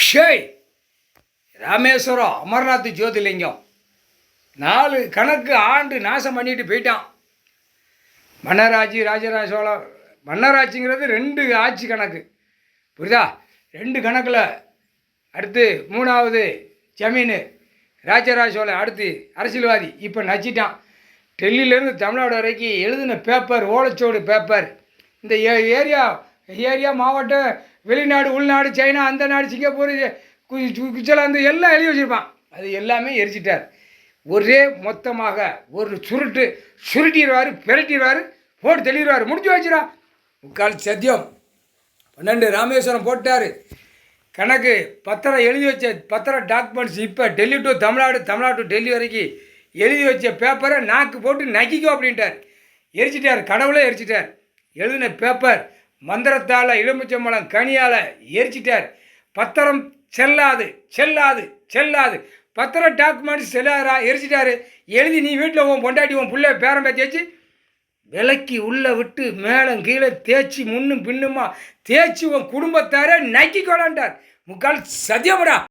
ஷேய் ராமேஸ்வரம் அமர்நாத் ஜோதிலிங்கம் 4 கணக்கு ஆண்டு நாசம் பண்ணிட்டு போயிட்டான். மன்னராட்சி ராஜராஜ சோழன் மன்னராட்சிங்கிறது 2 ஆட்சி கணக்கு, புரியுதா? 2 கணக்கில் அடுத்து 3வது ஜமீன் ராஜராஜ சோழன், அடுத்து அரசியல்வாதி. இப்போ நச்சிட்டான். டெல்லியிலேருந்து தமிழ்நாடு வரைக்கும் எழுதின பேப்பர், ஓலைச்சோடு பேப்பர், இந்த ஏரியா மாவட்டம், வெளிநாடு, உள்நாடு, சைனா, அந்த நாடு, சிங்கப்பூர், குஜராத் எல்லாம் எழுதி வச்சுருப்பான். அது எல்லாமே எரிச்சிட்டார். ஒரே மொத்தமாக ஒரு சுருட்டிடுவார், பிரட்டிடுவார், போட்டு தெளிவார், முடிஞ்சு வச்சுரா. முக்கால் சத்தியம் 12 ராமேஸ்வரம் போட்டார் கணக்கு. பத்திரம் எழுதி வச்ச பத்திரம் டாக்குமெண்ட்ஸ் இப்போ டெல்லி டு தமிழ்நாடு, தமிழ்நாடு டு டெல்லி வரைக்கும் எழுதி வச்ச பேப்பரை நாக்கு போட்டு நக்கிக்கோ அப்படின்ட்டார். எரிச்சிட்டார், கடவுளே எரிச்சிட்டார். எழுதின பேப்பர் மந்திரத்தால், எலுமிச்சம்பழம் கனியால் எரிச்சிட்டார். பத்திரம் செல்லாது செல்லாது செல்லாது, பத்திரம் டாக்குமெண்ட்ஸ் செல்லாதா, எரிச்சிட்டாரு. எழுதி நீ வீட்டில் உன் பொண்டாட்டி, உன் பிள்ளை, பேரம்பை தேய்ச்சி விலைக்கு உள்ளே விட்டு மேலும் கீழே தேய்ச்சி முன்னும் பின்னுமா தேய்ச்சி உன் குடும்பத்தார நக்கிக்கொடான்ட்டார். முக்கால் சத்தியப்படா.